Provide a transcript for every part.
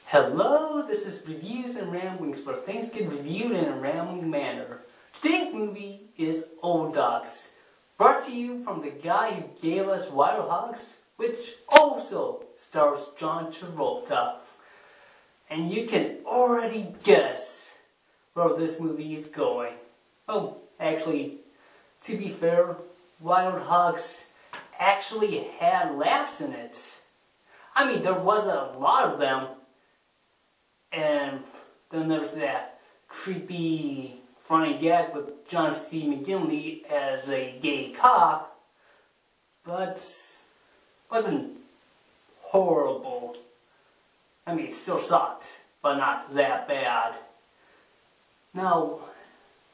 Hello, this is Reviews and Ramblings, where things get reviewed in a rambling manner. Today's movie is Old Dogs, brought to you from the guy who gave us Wild Hogs, which also stars John Travolta. And you can already guess where this movie is going. Oh, actually, to be fair, Wild Hogs actually had laughs in it. I mean, there was a lot of them. And then there's that creepy, funny gag with John C. McGinley as a gay cop, but wasn't horrible. I mean, it still sucked, but not that bad. Now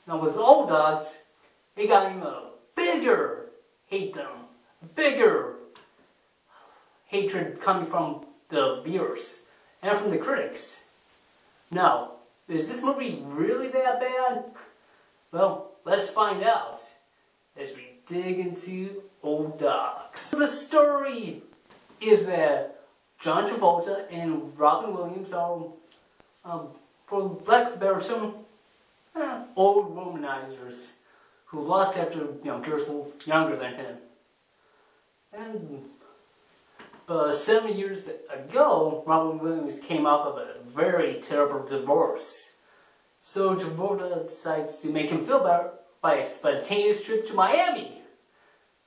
with Old Dogs, it got even a bigger hate them, bigger hatred coming from the viewers and from the critics. Now, is this movie really that bad? Well, let's find out as we dig into Old Dogs. The story is that John Travolta and Robin Williams are, for lack of a better term, old womanizers who lost after girls younger than him. And 7 years ago, Robin Williams came out of a very terrible divorce. So Travolta decides to make him feel better by a spontaneous trip to Miami.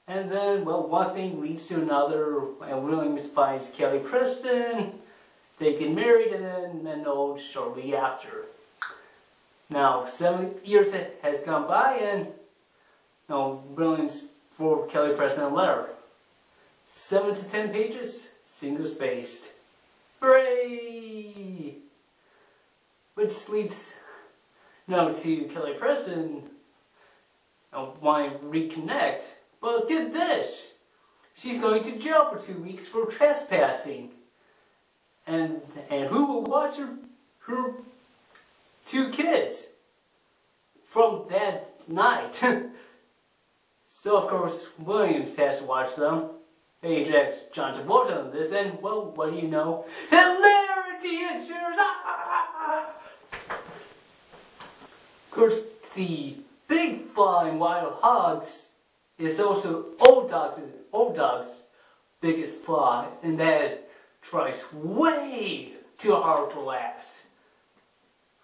And then, well, one thing leads to another, and Williams finds Kelly Preston, they get married, and then old shortly after. Now, 7 years has gone by, and Williams wrote Kelly Preston a letter. 7 to 10 pages, single-spaced. Hooray! Which leads to Kelly Preston wanting to reconnect. But get this! She's going to jail for 2 weeks for trespassing. And who will watch her 2 kids from that night? So of course Williams has to watch them. He ejects John Travolta on this, and well, what do you know? Hilarity ensures! Of course, the big flaw in Wild Hogs is also Old Dogs' biggest flaw, in that it tries way too hard for laughs.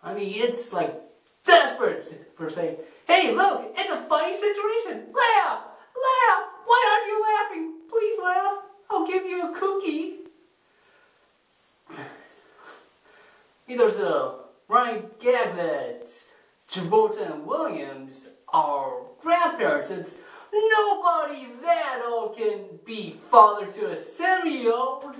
I mean, it's like desperate for saying, "Hey, look, it's a funny situation. Laugh! Laugh! Why aren't you laughing? Please laugh. I'll give you a cookie." There's a running gag that Travolta and Williams are grandparents. It's nobody that old can be father to a 7-year-old.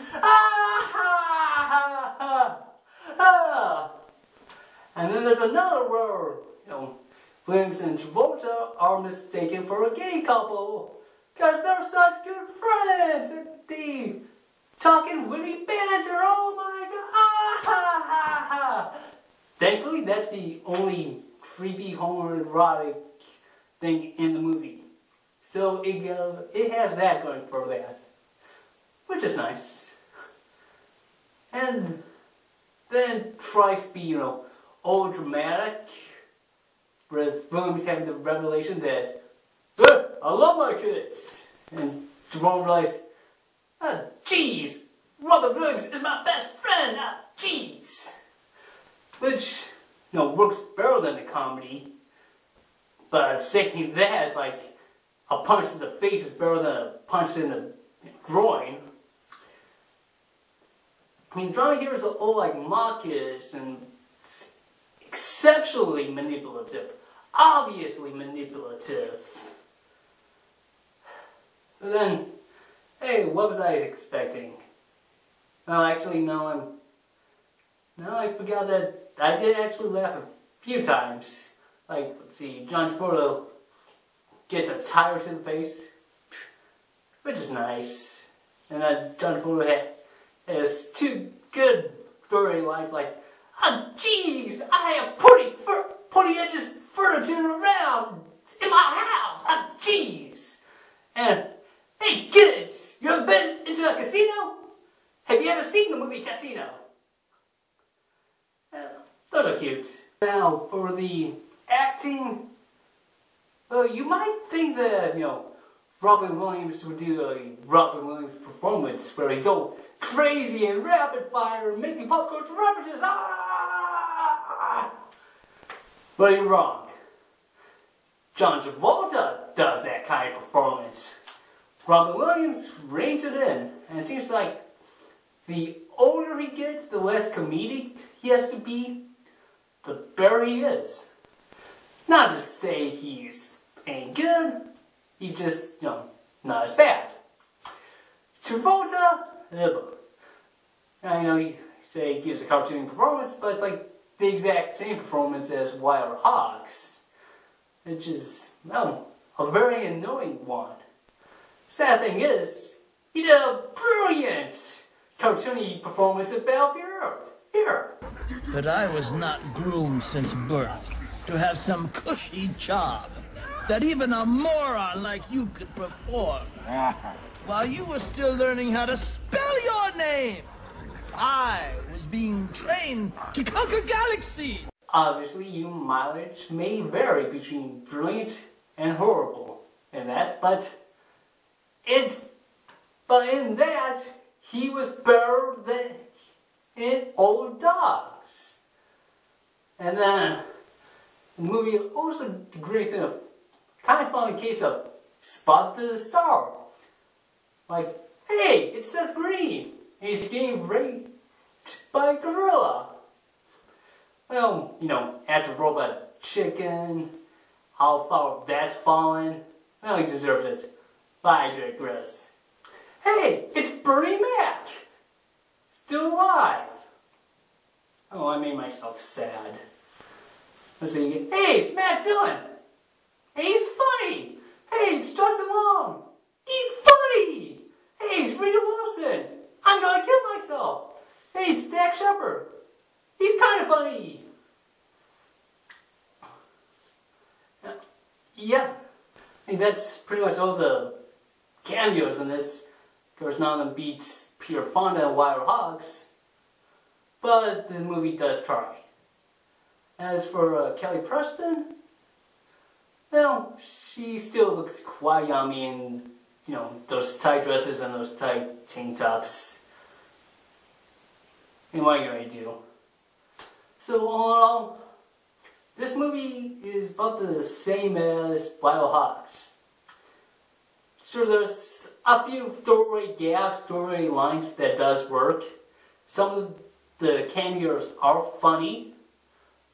And then there's another where Williams and Travolta are mistaken for a gay couple. Because they're such good friends, and they talking witty banter, oh my god, Thankfully, that's the only creepy homoerotic thing in the movie. So it has that going for that, which is nice. And then it tries to be, all dramatic, with Williams having the revelation that, I love my kids. And Jerome realized, jeez, Robin Williams is my best friend, jeez. Which, works better than the comedy. But saying that is like a punch to the face is better than a punch in the groin. I mean, drama here is all like mawkish and exceptionally manipulative. Obviously manipulative. But then, hey, what was I expecting? Well, actually, no, I forgot that I did actually laugh a few times. Like, let's see, John Travolta gets a tire to the face, which is nice. And then John Travolta has 2 good furry lines like, jeez, I have pointy edges furniture around in my house, jeez. And, hey kids, you ever been into a casino? Have you ever seen the movie Casino? Those are cute. Now, for the acting, you might think that, Robin Williams would do a Robin Williams performance where he's all crazy and rapid fire and making pop culture references. Ah! But you're wrong. John Travolta does that kind of performance. Robin Williams reins it in, and it seems like the older he gets, the less comedic he has to be, the better he is. Not to say he's ain't good, he's just, not as bad. Travolta, I know he say he gives a cartoon performance, but it's like the exact same performance as Wild Hogs, which is, a very annoying one. Sad thing is, he did a brilliant cartoony performance of Battle for Earth. Here. But I was not groomed since birth to have some cushy job that even a moron like you could perform. While you were still learning how to spell your name, I was being trained to conquer galaxies. Obviously, your mileage may vary between brilliant and horrible in that, but in that, he was better than in Old Dogs. And then, the movie also creates a kind of funny case of Spot the Star. Like, hey, it's Seth Green. He's getting raped by a gorilla. Well, after Robot Chicken, how far that's fallen, well, he deserves it. But I digress. Hey, it's Bernie Mac! Still alive! Oh, I made myself sad. Let's see. Hey, it's Matt Dillon! Hey, he's funny! Hey, it's Justin Long! He's funny! Hey, it's Rita Wilson! I'm gonna kill myself! Hey, it's Dax Shepard! He's kind of funny! Yeah, I think that's pretty much all the cameos in this. Of course, none of them beats Peter Fonda and Wild Hogs, but this movie does try. As for Kelly Preston, well, she still looks quite yummy in, those tight dresses and those tight tank tops. And what are you going to do? So, all in all, this movie is about the same as Wild Hogs. Sure, there's a few throwaway gaps, throwaway lines that does work. Some of the cameos are funny.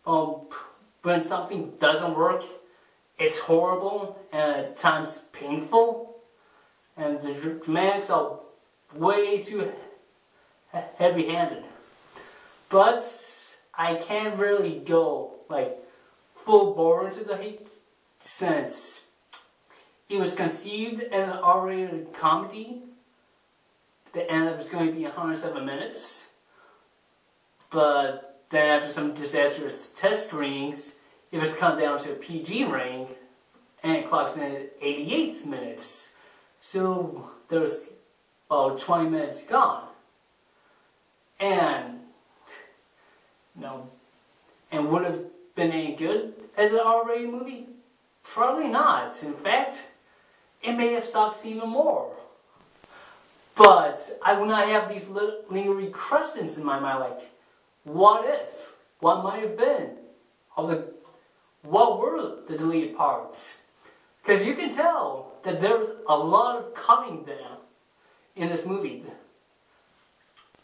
When something doesn't work, it's horrible and at times painful. And the dramatics are way too heavy-handed. But I can't really go full bore into the hate since it was conceived as an R-rated comedy. The end of it's going to be 107 minutes. But then after some disastrous test screenings, it was cut down to a PG rating and it clocks in at 88 minutes. So there's about 20 minutes gone. And and would have been any good as an R-rated movie? Probably not. In fact, it may have sucked even more. But I would not have these lingering questions in my mind like, what if? What might have been? What were the deleted parts? Because you can tell that there's a lot of cutting there in this movie.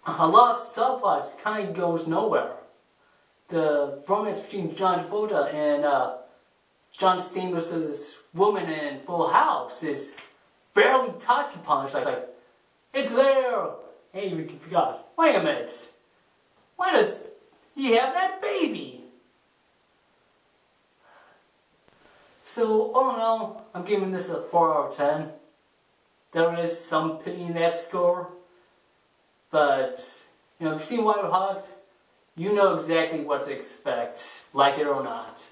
A lot of subplots kind of goes nowhere. The romance between John Travolta and John Stamos' woman in Full House is barely touched upon. It's like, it's there! Hey, you forgot. Wait a minute. Why does he have that baby? So, all in all, I'm giving this a 4 out of 10. There is some pity in that score. But, if you've seen Wild Hogs, you know exactly what to expect, like it or not.